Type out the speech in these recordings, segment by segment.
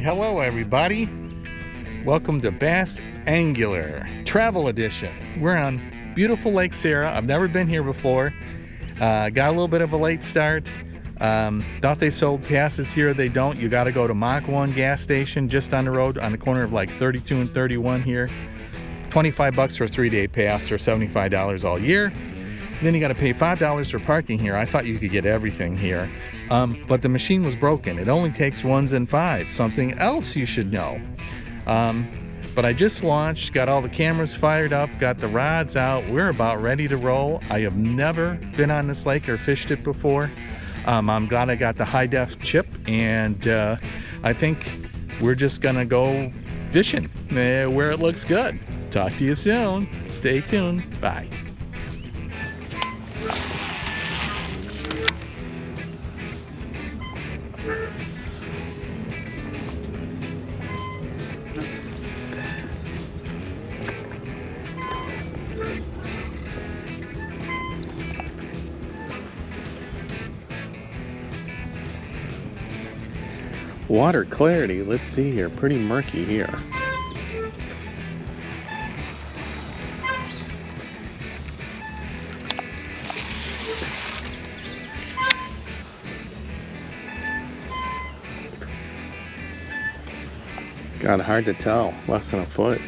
Hello everybody. Welcome to Bass Angular Travel Edition. We're on beautiful Lake Sara. I've never been here before. Got a little bit of a late start. Thought they sold passes here. They don't. You got to go to Mach 1 gas station just on the road on the corner of like 32 and 31 here. 25 bucks for a 3-day pass or $75 all year. Then you got to pay $5 for parking here. I thought you could get everything here. But the machine was broken. It only takes 1s and 5s. Something else you should know. But I just launched, got all the cameras fired up, got the rods out. We're about ready to roll. I have never been on this lake or fished it before. I'm glad I got the high def chip, and I think we're just gonna go fishing where it looks good. Talk to you soon. Stay tuned. Bye. Water clarity, let's see here, pretty murky here. God, hard to tell, less than a foot.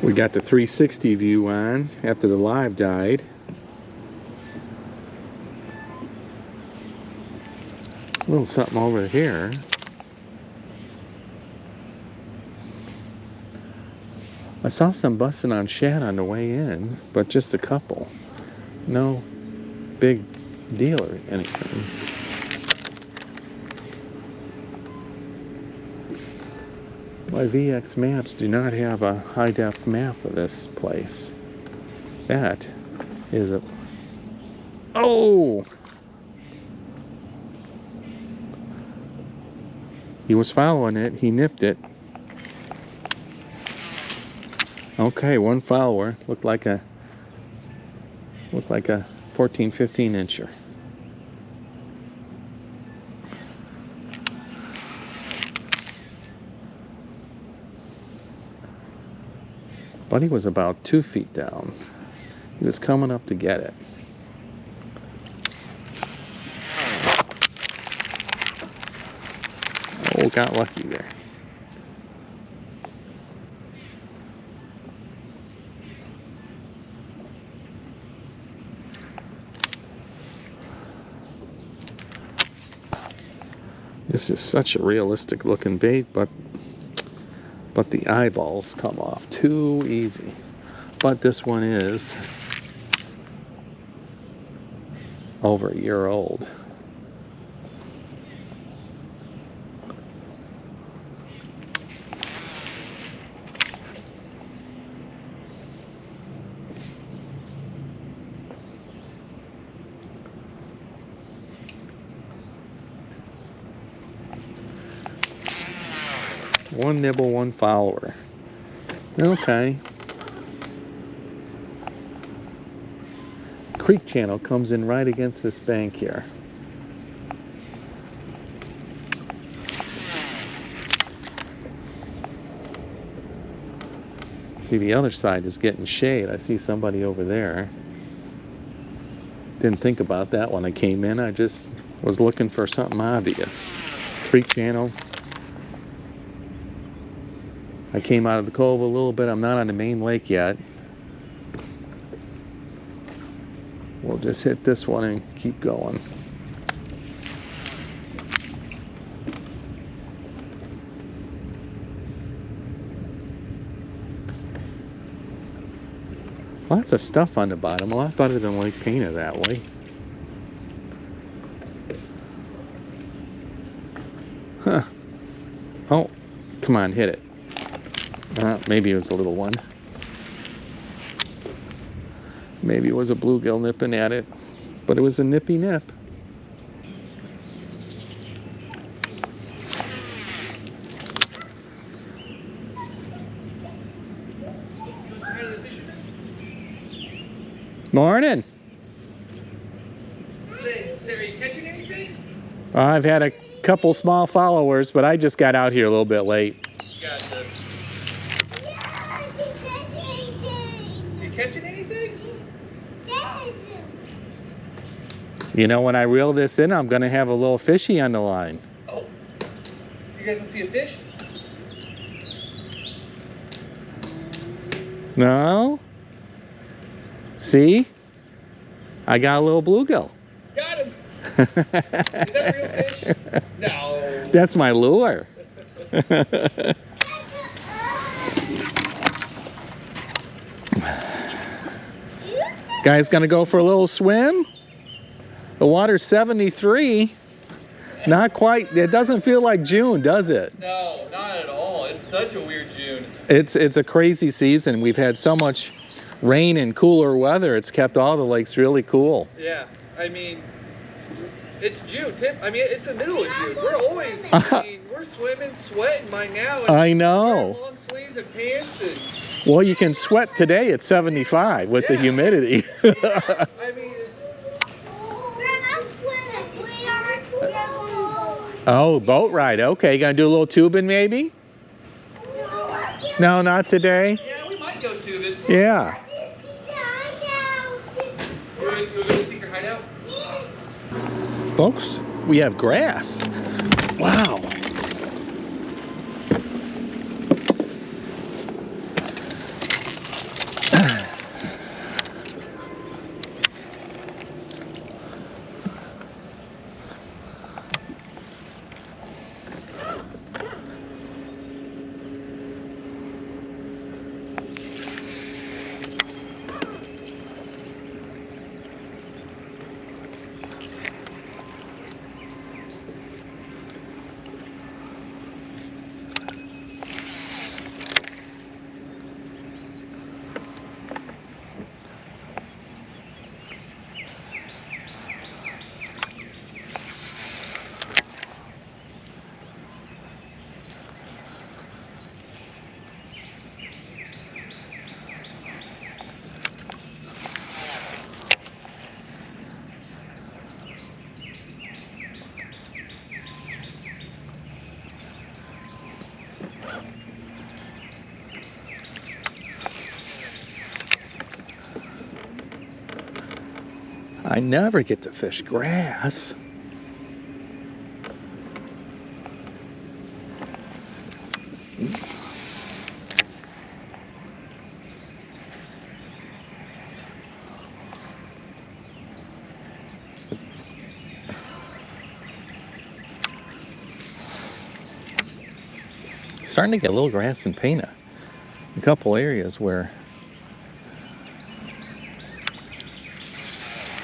We got the 360 view on after the live died. A little something over here. I saw some busting on shad on the way in, but just a couple. No big deal or anything. My VX maps do not have a high-def map of this place. That is a... Oh! He was following it. He nipped it. Okay, one follower. Looked like a 14, 15 incher. Buddy was about 2 feet down. He was coming up to get it. Oh, got lucky there. This is such a realistic looking bait, but the eyeballs come off too easy. But this one is over a year old. One nibble, one follower. Okay. Creek channel comes in right against this bank here. See, the other side is getting shade. I see somebody over there. Didn't think about that when I came in. I just was looking for something obvious. Creek channel. I came out of the cove a little bit. I'm not on the main lake yet. We'll just hit this one and keep going. Lots of stuff on the bottom. A lot better than Lake Pena that way. Huh. Oh, come on, hit it. Maybe it was a little one. Maybe it was a bluegill nipping at it. But it was a nippy nip. Morning. Are you catching anything? I've had a couple small followers, but I just got out here a little bit late. Gotcha. You catching anything? Yes. You know, when I reel this in, I'm going to have a little fishy on the line. Oh. You guys want to see a fish? No? See? I got a little bluegill. Got him. Is that real fish? No. That's my lure. Guys gonna go for a little swim? The water's 73. Not quite, it doesn't feel like June, does it? No, not at all. It's such a weird June. It's a crazy season. We've had so much rain and cooler weather. It's kept all the lakes really cool. Yeah, I mean, it's June. It's the middle of June. We're always, we're swimming, sweating by now. And I know. wearing long sleeves and pants and. Well, you can sweat today at 75 with the humidity. I mean, Oh, boat ride. Okay, gonna do a little tubing maybe? No, not today. yeah, we might go tubing. Yeah. You go to secret hideout? Folks, we have grass. Wow. I never get to fish grass. Starting to get a little grass in Pena. A couple areas where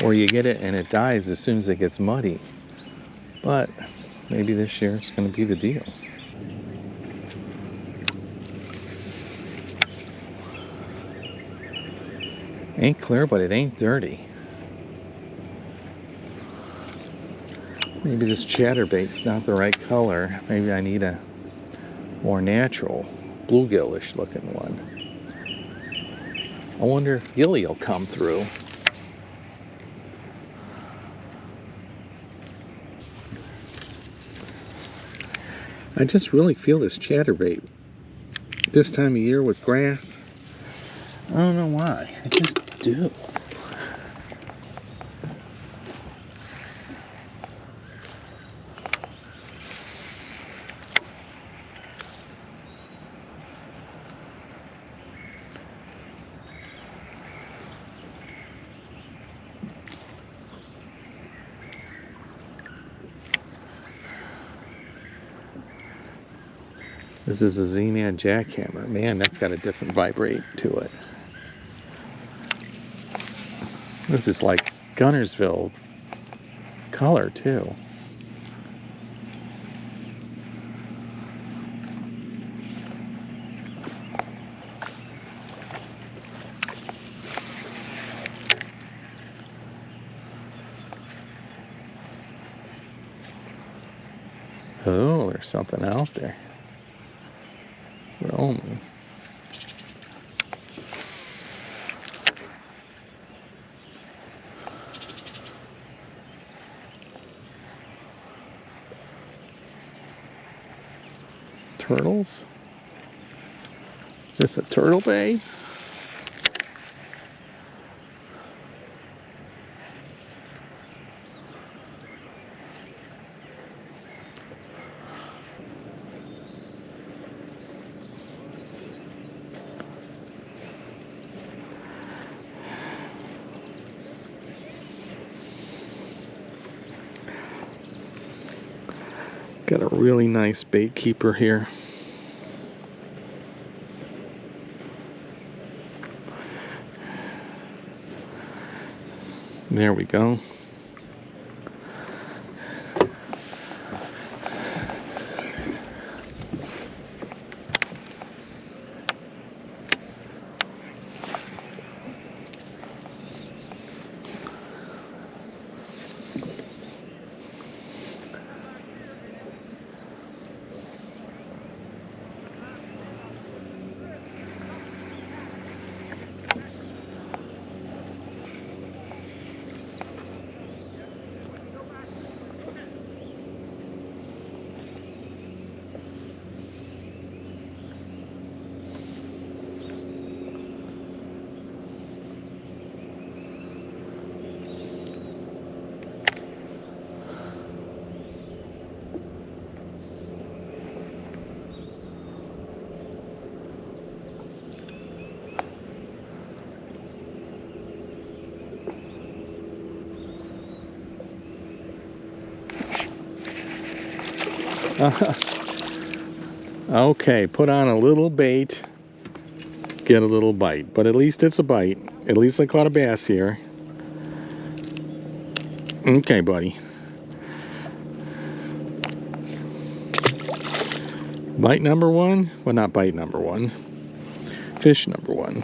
you get it and it dies as soon as it gets muddy. But maybe this year it's going to be the deal. Ain't clear, but it ain't dirty. Maybe this chatterbait's not the right color. Maybe I need a more natural, bluegill-ish looking one. I wonder if Gilly will come through. I just really feel this chatterbait this time of year with grass. don't know why. I just do. This is a Z-Man jackhammer. Man, that's got a different vibrate to it. This is like Gunnersville color too. Oh, there's something out there. Roaming. Turtles? Is this a turtle bay? Got a really nice bait keeper here. There we go. Okay, put on a little bait, get a little bite. But at least it's a bite. At least I caught a bass here. Okay, buddy. Bite number one? Well, not bite number one. Fish number one.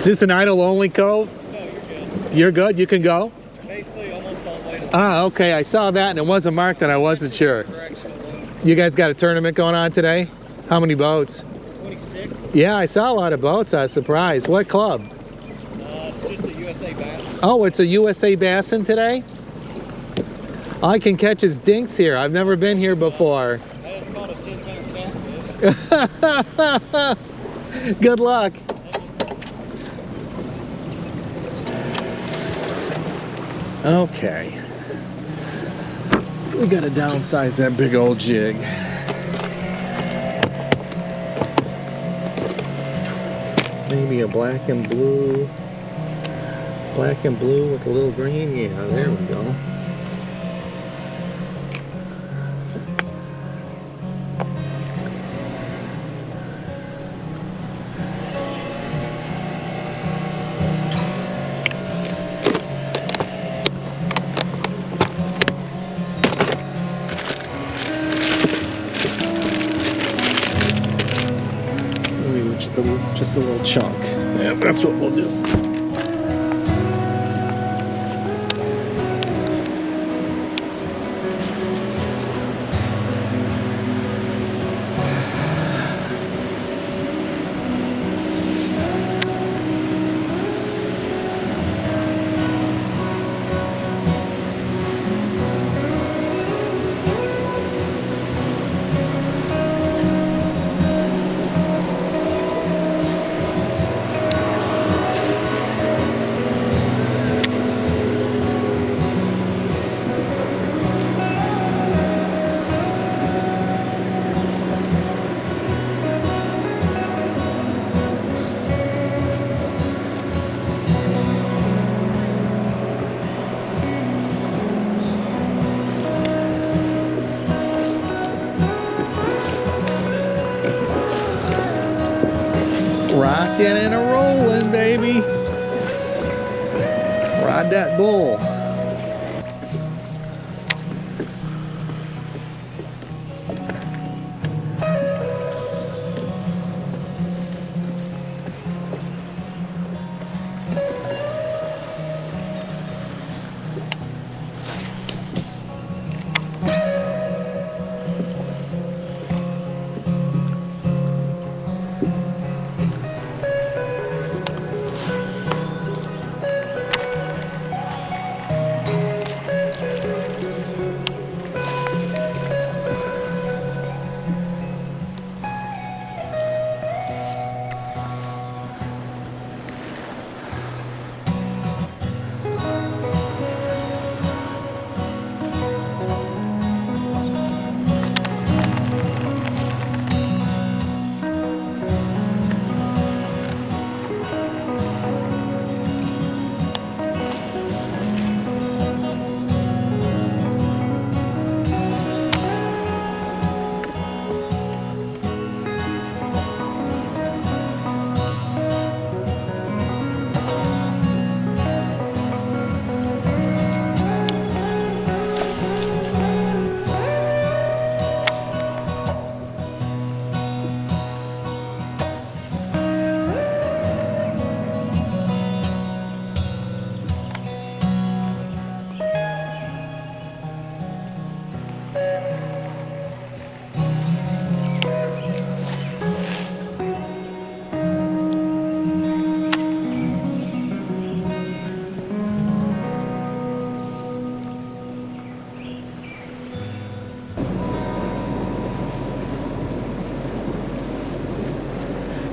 Is this an idle-only cove? No, you're good. You're good? You can go? Basically, almost all the way to the Ah, okay. I saw that and it wasn't marked and I wasn't sure. You guys got a tournament going on today? How many boats? 26. Yeah, I saw a lot of boats. I was surprised. What club? It's just a USA Bass. Oh, it's a USA Bassin today? I can catch his dinks here. I've never been here before. That is called a 10-pound catfish. Good luck. Okay. We gotta downsize that big old jig. Maybe a black and blue. Black and blue with a little green. Yeah, there we go. Just a little chunk. Yeah, that's what we'll do. Rocking and a rolling, baby. Ride that bull.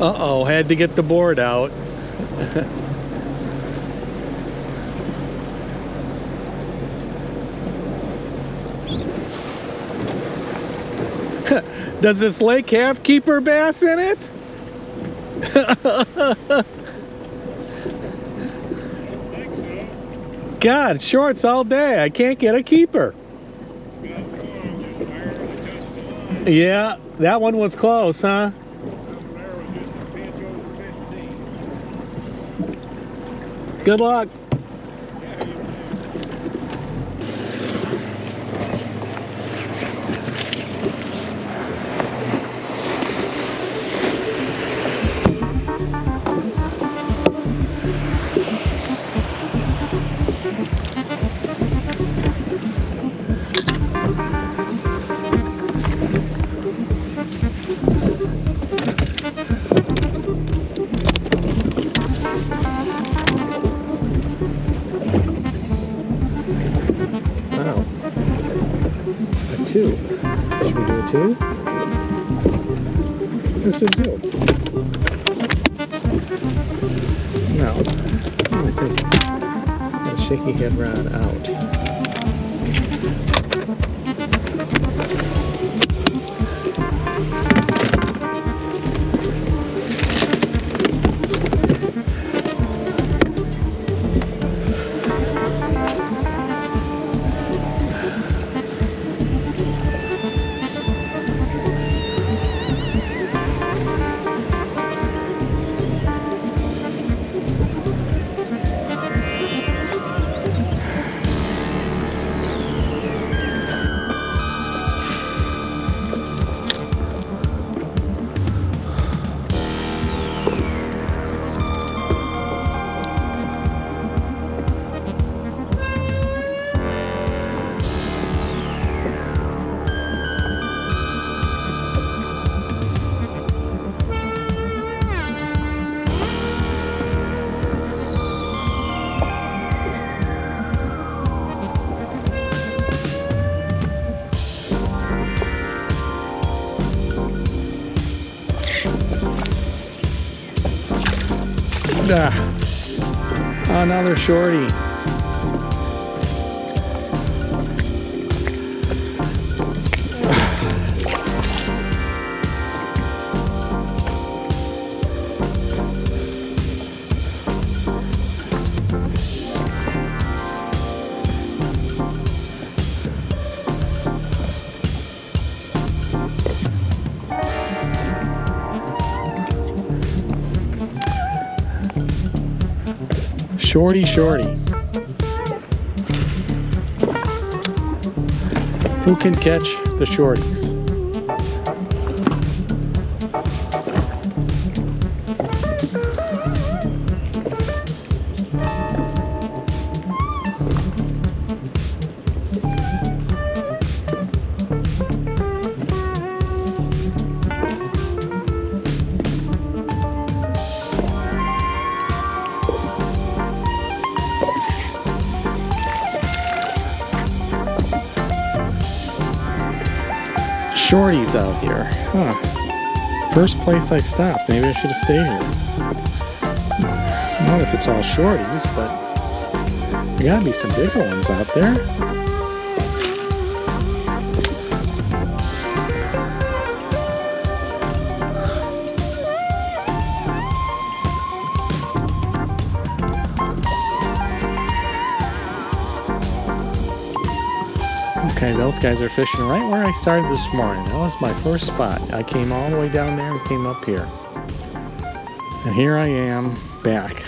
Uh-oh, had to get the board out. Does this lake have keeper bass in it? God, shorts all day. I can't get a keeper. Yeah, that one was close, huh? Good luck. two. Should we do a two? Let's do two. No. I think the shaky head rod out. Another shorty. Shorty, shorty. Who can catch the shorties? Shorties out here. Huh. First place I stopped. Maybe I should have stayed here. Not if it's all shorties, but there gotta be some bigger ones out there. Okay, those guys are fishing right where I started this morning. That was my first spot. I came all the way down there and came up here. And here I am, back.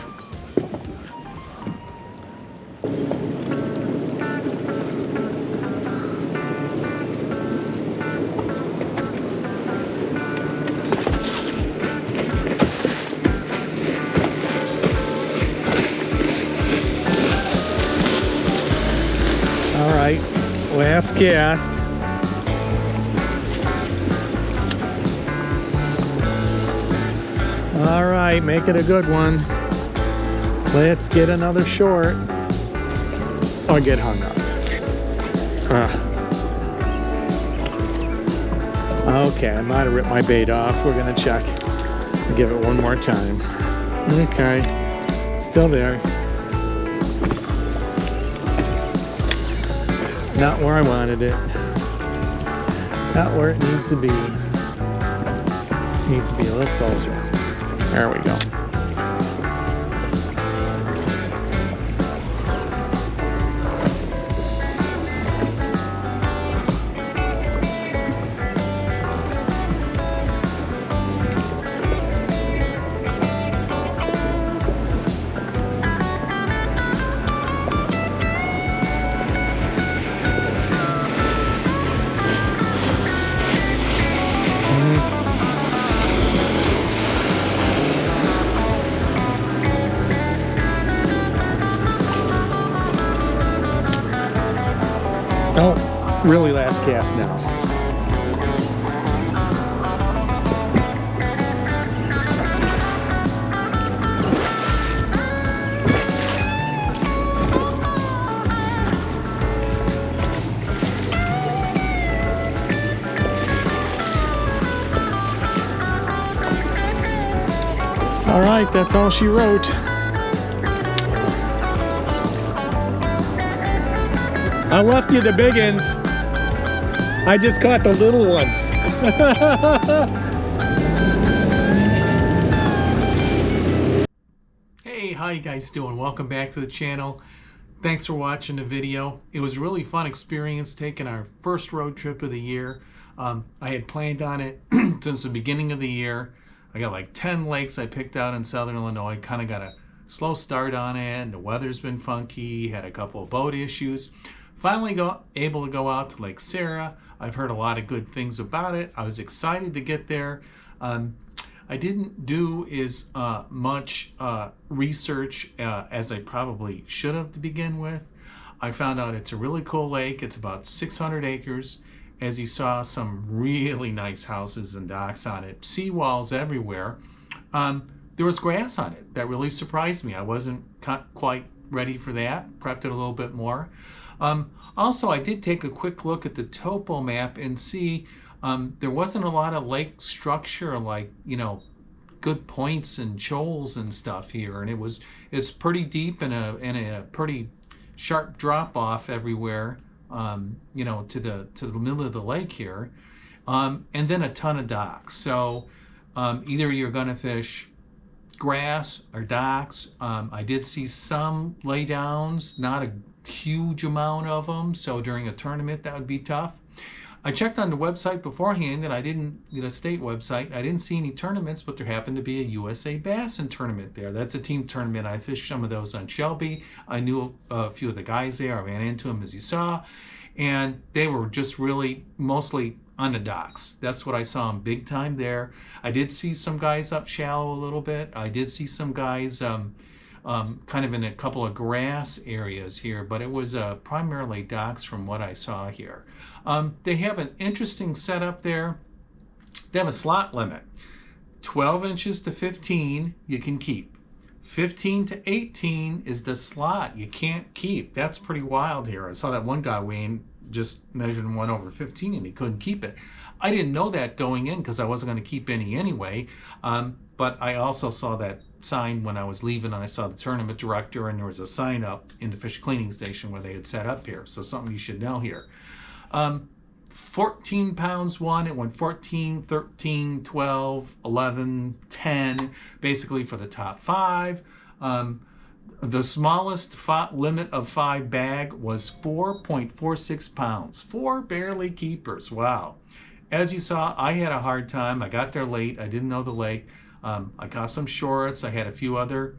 All right. Last cast. All right, make it a good one. Let's get another short or get hung up. Okay, I might have ripped my bait off. We're gonna check. Give it one more time. Okay, still there. Not where I wanted it. Not where it needs to be. Needs to be a little closer. There we go. Oh, really last cast now. All right, that's all she wrote. I left you the big ones. I just caught the little ones. Hey, how you guys doing? Welcome back to the channel. Thanks for watching the video. It was a really fun experience taking our first road trip of the year. I had planned on it since the beginning of the year. I got like 10 lakes I picked out in southern Illinois. Kind of got a slow start on it, and the weather's been funky, had a couple of boat issues. Finally able to go out to Lake Sara. I've heard a lot of good things about it. I was excited to get there. I didn't do as much research as I probably should have to begin with. I found out it's a really cool lake. It's about 600 acres. As you saw, some really nice houses and docks on it. Seawalls everywhere. There was grass on it. That really surprised me. I wasn't quite ready for that. Prepped it a little bit more. Also, I did take a quick look at the topo map and see there wasn't a lot of lake structure, like, you know, good points and shoals and stuff here, and it's pretty deep and a pretty sharp drop off everywhere, you know, to the middle of the lake here, and then a ton of docks. So either you're going to fish grass or docks. I did see some laydowns, not a huge amount of them, so during a tournament that would be tough. I checked on the website beforehand, and I didn't get a state website. I didn't see any tournaments, but there happened to be a USA Bassin tournament there. That's a team tournament. I fished some of those on Shelby. I knew a few of the guys there. I ran into them, as you saw, and they were just really mostly on the docks. That's what I saw them big time there. I did see some guys up shallow a little bit. I did see some guys kind of in a couple of grass areas here, but it was primarily docks from what I saw here. They have an interesting setup there. They have a slot limit. 12 inches to 15 you can keep. 15 to 18 is the slot you can't keep. That's pretty wild here. I saw that one guy weighing, just measured one over 15, and he couldn't keep it. I didn't know that going in because I wasn't going to keep any anyway, but I also saw that sign when I was leaving, and I saw the tournament director, and there was a sign up in the fish cleaning station where they had set up here. So something you should know here. 14 pounds won. It went 14, 13, 12, 11, 10, basically for the top 5. The smallest limit of 5 bag was 4.46 pounds. 4 barely keepers. Wow. As you saw, I had a hard time. I got there late. I didn't know the lake. I got some shorts. I had a few other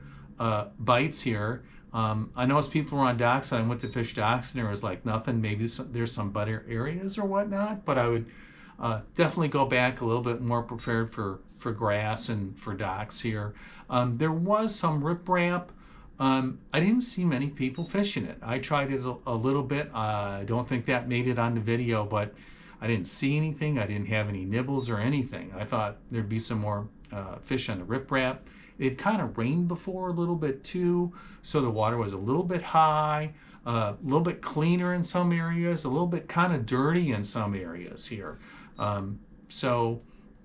bites here. I noticed people were on docks, and I went to fish docks, and there was like nothing. Maybe there's some better areas or whatnot, but I would definitely go back a little bit more prepared for grass and for docks here. There was some riprap. I didn't see many people fishing it. I tried it a little bit. I don't think that made it on the video, but I didn't see anything. I didn't have any nibbles or anything. I thought there'd be some more fish on the riprap. It kind of rained before a little bit too, so the water was a little bit high, a little bit cleaner in some areas, a little bit kind of dirty in some areas here. You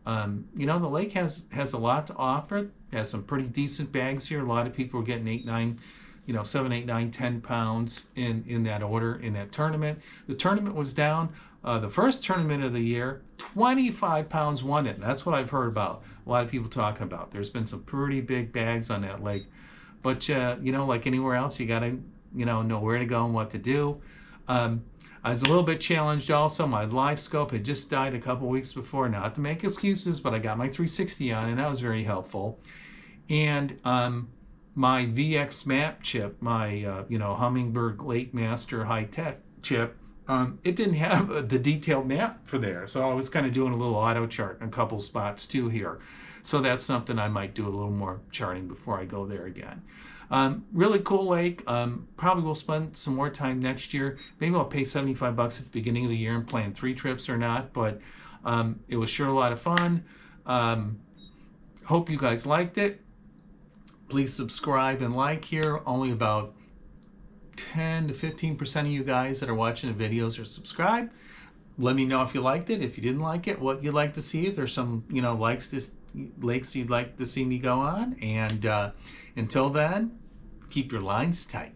know, the lake has a lot to offer. It has some pretty decent bags here. A lot of people are getting 8, 9, you know, 7, 8, 9, 10 pounds in that order in that tournament. The tournament was down. The first tournament of the year, 25 pounds won it. That's what I've heard about. A lot of people talking about. There's been some pretty big bags on that lake. But, you know, like anywhere else, you got to, you know where to go and what to do. I was a little bit challenged also. My live scope had just died a couple weeks before. Not to make excuses, but I got my 360 on, and that was very helpful. And my VX map chip, my, you know, Humminbird Lake Master high-tech chip, it didn't have the detailed map for there. So I was kind of doing a little auto chart in a couple spots too here. So that's something I might do a little more charting before I go there again. Really cool lake. Probably will spend some more time next year. Maybe I'll pay $75 at the beginning of the year and plan 3 trips or not, but it was sure a lot of fun. Hope you guys liked it. Please subscribe and like here. Only about 10 to 15% of you guys that are watching the videos are subscribed. let me know if you liked it, if you didn't like it, what you'd like to see, if there's some, lakes you'd like to see me go on. And until then, keep your lines tight.